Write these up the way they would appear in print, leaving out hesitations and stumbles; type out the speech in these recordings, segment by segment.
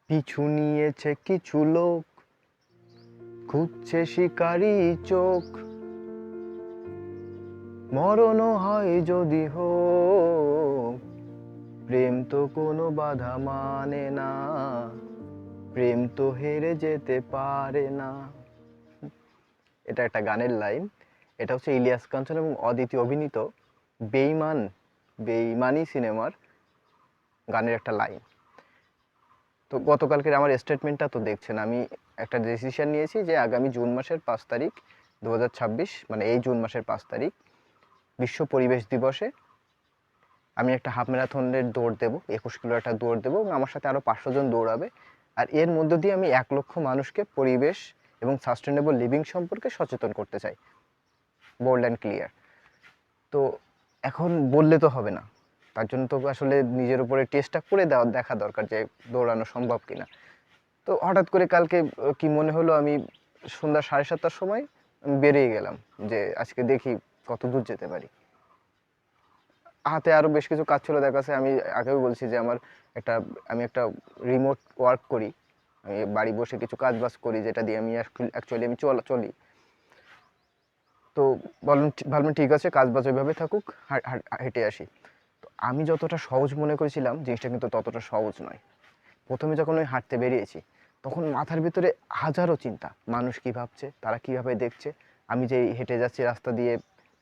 পিছু নিয়েছে কিছু লোক, খুঁজছে শিকারি চোখ। মরণও হয় যদি হোক, প্রেম তো কোনো বাধা মানে না, প্রেম তো হেরে যেতে পারে না। এটা একটা গানের লাইন। এটা হচ্ছে ইলিয়াস কাঞ্চন এবং অদিতি অভিনীত বেঈমান বেঈমানি সিনেমার গানের একটা লাইন। তো গতকালকের আমার স্টেটমেন্টটা তো দেখছেন, আমি একটা ডিসিশন নিয়েছি যে আগামী জুন মাসের 5 তারিখ 2026, মানে এই জুন মাসের 5 তারিখ বিশ্ব পরিবেশ দিবসে আমি একটা হাফ ম্যারাথনের দৌড় দেবো, 21 কিলো একটা দৌড় দেবো এবং আমার সাথে আরও 500 জন দৌড়াবে। আর এর মধ্য দিয়ে আমি 1 লক্ষ মানুষকে পরিবেশ এবং সাস্টেনেবল লিভিং সম্পর্কে সচেতন করতে চাই, বোল্ড অ্যান্ড ক্লিয়ার। তো এখন বললে তো হবে না, তার জন্য তো আসলে নিজের উপরে টেস্টটা করে দেখা দরকার যে দৌড়ানো সম্ভব কিনা। তো হঠাৎ করে কালকে কি মনে হলো, আমি সন্ধ্যা 7:30টার সময় আমি বেরিয়ে গেলাম যে আজকে দেখি কত দূর যেতে পারি। হাতে আরও বেশ কিছু কাজ ছিল, দেখা যাচ্ছে আমি আগেও বলছি যে আমি একটা রিমোট ওয়ার্ক করি, আমি বাড়ি বসে কিছু কাজ বাজ করি যেটা দিয়ে আমি অ্যাকচুয়ালি আমি চলি। তো ভাবলাম ঠিক আছে, কাজ বাজ ওইভাবে থাকুক, হেঁটে আসি। তো আমি যতটা সহজ মনে করেছিলাম জিনিসটা কিন্তু ততটা সহজ নয়। প্রথমে যখন ওই হাঁটতে বেরিয়েছি তখন মাথার ভিতরে হাজারো চিন্তা, মানুষ কী ভাবছে, তারা কীভাবে দেখছে, আমি যে হেঁটে যাচ্ছি রাস্তা দিয়ে,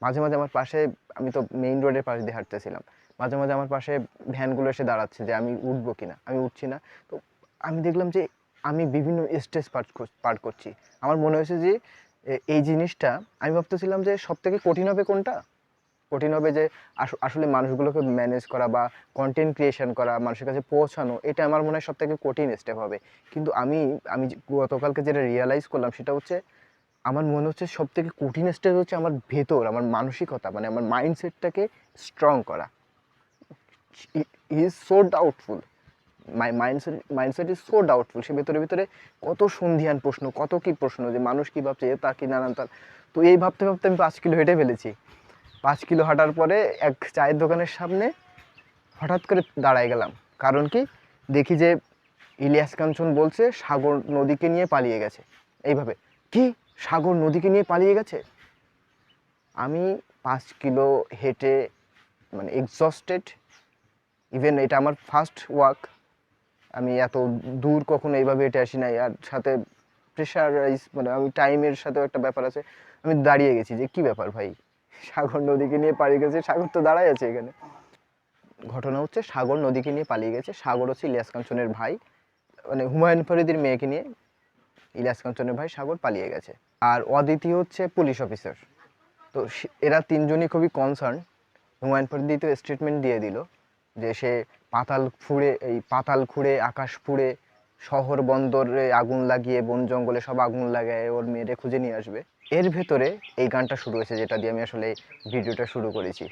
মাঝে মাঝে আমার পাশে, আমি তো মেইন রোডের পাশ দিয়ে হাঁটতেছিলাম, মাঝে মাঝে আমার পাশে ভ্যানগুলো এসে দাঁড়াচ্ছে যে আমি উঠবো কিনা, আমি উঠছি না। তো আমি দেখলাম যে আমি বিভিন্ন স্টেজ পার করছি। আমার মনে হয়েছে যে এই জিনিসটা, আমি ভাবতেছিলাম যে সব থেকে কঠিন হবে কোনটা, কঠিন হবে যে আসলে মানুষগুলোকে ম্যানেজ করা বা কন্টেন্ট ক্রিয়েশন করা, মানুষের কাছে পৌঁছানো, এটা আমার মনে হয় সব থেকে কঠিন স্টেপ হবে। কিন্তু আমি আমি গতকালকে যেটা রিয়েলাইজ করলাম সেটা হচ্ছে, আমার মনে হচ্ছে সব থেকে কঠিন স্টেপ হচ্ছে আমার ভেতর, আমার মানসিকতা, মানে আমার মাইন্ডসেটটাকে স্ট্রং করা। He is so doubtful, mindset is so doubtful. সে ভেতরে ভেতরে কত সন্ধিয়ান প্রশ্ন, কত কি প্রশ্ন, যে মানুষ কী ভাবছে, তা কি নানান তার। তো এই ভাবতে ভাবতে আমি 5 কিলো হেঁটে ফেলেছি। 5 কিলো হাঁটার পরে এক চায়ের দোকানের সামনে হঠাৎ করে দাঁড়ায় গেলাম। কারণ কি, দেখি যে ইলিয়াস কাঞ্চন বলছে সাগর নদীকে নিয়ে পালিয়ে গেছে। এইভাবে, কি সাগর নদীকে নিয়ে পালিয়ে গেছে? আমি 5 কিলো হেঁটে মানে এক্সস্টেড। ইভেন এটা আমার ফার্স্ট ওয়াক, আমি এত দূর কখনো এইভাবে হেঁটে আসি নাই। আর সাথে প্রেশারাইজ, মানে আমি টাইমের সাথেও একটা ব্যাপার আছে। আমি দাঁড়িয়ে গেছি যে কী ব্যাপার ভাই, সাগর নদীকে নিয়ে পালিয়ে গেছে, সাগর তো দাঁড়ায় আছে এখানে। ঘটনা হচ্ছে সাগর নদীকে নিয়ে পালিয়ে গেছে। সাগর হচ্ছে ইলিয়াস কাঞ্চনের ভাই, মানে হুমায়ুন ফরিদির মেয়েকে নিয়ে ইলিয়াস কাঞ্চনের ভাই সাগর পালিয়ে গেছে। আর অদিতি হচ্ছে পুলিশ অফিসার। তো এরা তিনজনই খুবই কনসার্ন। হুমায়ুন ফরিদি তো স্টেটমেন্ট দিয়ে দিল যে সে পাতাল খুঁড়ে আকাশ ফুঁড়ে শহর বন্দরে আগুন লাগিয়ে বন জঙ্গলে সব আগুন লাগায় ওর মেয়েরে খুঁজে নিয়ে আসবে। এর ভেতরে এই গানটা শুরু হয়েছে যেটা দিয়ে আমি আসলে ভিডিওটা শুরু করেছি।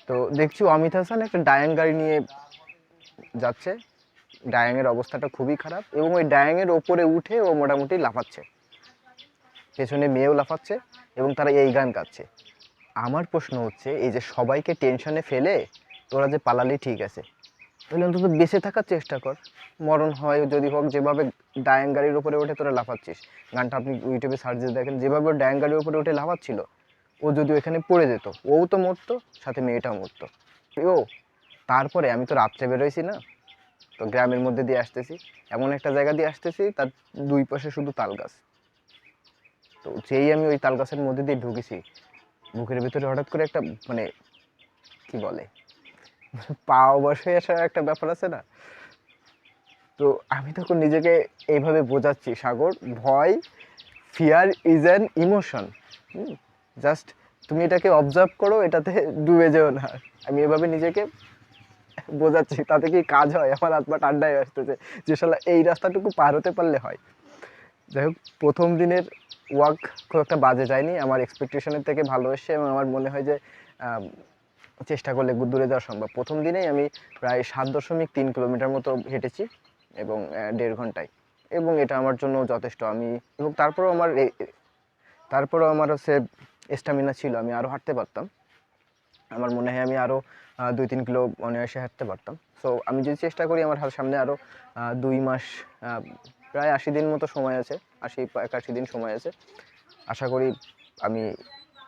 তো দেখছি অমিত হাসান একটা ডায়াং গাড়ি নিয়ে যাচ্ছে, ডায়াংয়ের অবস্থাটা খুবই খারাপ এবং ওই ডায়াংয়ের ওপরে উঠে ও মোটামুটি লাফাচ্ছে, পেছনে মেয়েও লাফাচ্ছে এবং তারা এই গান গাচ্ছে। আমার প্রশ্ন হচ্ছে, এই যে সবাইকে টেনশনে ফেলে তোরা যে পালালি ঠিক আছে, তাহলে অন্তত বেঁচে থাকার চেষ্টা কর। মরণ হয় যদি হোক, যেভাবে ডায়াং গাড়ির উপরে উঠে তোরা লাফাচ্ছিস, গানটা আপনি ইউটিউবে সার্চ দিয়ে দেখেন, যেভাবে ওর ডায়াং গাড়ির উপরে উঠে লাফাচ্ছিল, ও যদি ওখানে পড়ে যেত, ও তো মরতো, সাথে মেয়েটাও মরতো। ও তারপরে আমি তো রাত্রে বেরোইছি না, তো গ্রামের মধ্যে দিয়ে আসতেছি, এমন একটা জায়গা দিয়ে আসতেছি তার দুই পাশে শুধু তাল গাছ। তো যেই আমি ওই তাল গাছের মধ্যে দিয়ে ঢুকেছি, বুকের ভিতরে হঠাৎ করে একটা, মানে কি বলে, পা অবশ্যই আসার একটা ব্যাপার আছে না। তো আমি তখন নিজেকে এইভাবে বোঝাচ্ছি, সাগর, ভয়, fear is an emotion, just তুমি এটাকে অবজার্ভ করো, এটাতে ডুবে যেও না। আমি এভাবে নিজেকে বোঝাচ্ছি, তাতে কি কাজ হয়? আমার হাত পা ঠান্ডায় আসতেছে যে শালা এই রাস্তাটুকু পার হতে পারলে হয়। যাই হোক, প্রথম দিনের ওয়াক খুব একটা বাজে যায়নি, আমার এক্সপেকটেশনের থেকে ভালো এসছে এবং আমার মনে হয় যে চেষ্টা করলে দূরে যাওয়া সম্ভব। প্রথম দিনেই আমি প্রায় 7.3 কিলোমিটার মতো হেঁটেছি এবং 1.5 ঘন্টায়, এবং এটা আমার জন্য যথেষ্ট। এবং তারপরেও আমার হচ্ছে স্ট্যামিনা ছিল, আমি আরও হাঁটতে পারতাম। আমার মনে হয় আমি আরও 2-3 কিলো অনায়াসে হাঁটতে পারতাম। সো আমি যদি চেষ্টা করি, আমার সামনে আরও 2 মাস, প্রায় 80 দিন মতো সময় আছে, 81 দিন সময় আছে। আশা করি আমি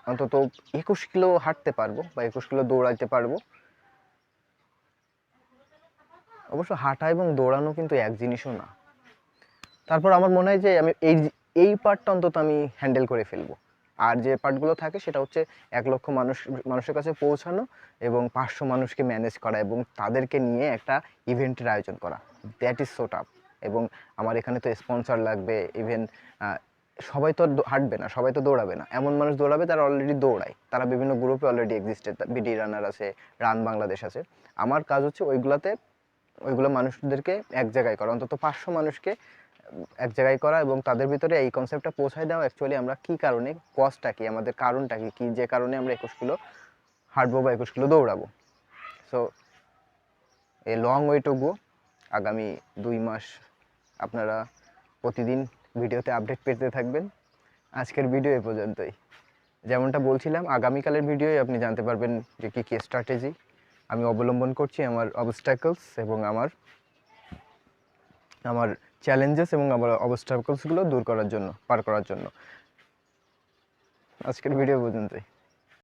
অন্তত 21 কিলো হাঁটতে পারবো বা 21 কিলো দৌড়াইতে পারবো। অবশ্য হাঁটা এবং দৌড়ানো কিন্তু এক জিনিসও না। তারপর আমার মনে হয় যে আমি এই পার্টটা অন্তত আমি হ্যান্ডেল করে ফেলবো। আর যে পার্টগুলো থাকে সেটা হচ্ছে 1 লক্ষ মানুষের কাছে পৌঁছানো এবং 500 মানুষকে ম্যানেজ করা এবং তাদেরকে নিয়ে একটা ইভেন্টের আয়োজন করা। That is so tough. এবং আমার এখানে তো স্পন্সর লাগবে। ইভেন সবাই তো হাঁটবে না, সবাই তো দৌড়াবে না। এমন মানুষ দৌড়াবে তারা অলরেডি দৌড়ায়, তারা বিভিন্ন গ্রুপে অলরেডি এক্সিস্টেড। বিডি রানার আছে, রান বাংলাদেশ আছে। আমার কাজ হচ্ছে ওইগুলো মানুষদেরকে এক জায়গায় করা, অন্তত 500 মানুষকে এক জায়গায় করা এবং তাদের ভিতরে এই কনসেপ্টটা পৌঁছায় দেওয়া অ্যাকচুয়ালি আমরা কী কারণে, কজটা কী, আমাদের কারণটা কী, যে কারণে আমরা 21 কিলো হাঁটবো বা 21 কিলো দৌড়াবো। So a long way to go. আগামী 2 মাস আপনারা প্রতিদিন ভিডিওতে আপডেট পেতে থাকবেন। আজকের ভিডিও এ পর্যন্তই। যেমনটা বলছিলাম, আগামীকালের ভিডিওয় আপনি জানতে পারবেন যে কী কী স্ট্র্যাটেজি আমি অবলম্বন করছি আমার অবস্ট্যাকলস এবং আমার চ্যালেঞ্জেস এবং আমার অবস্ট্যাকলসগুলো দূর করার জন্য, পার করার জন্য। আজকের ভিডিও পর্যন্তই।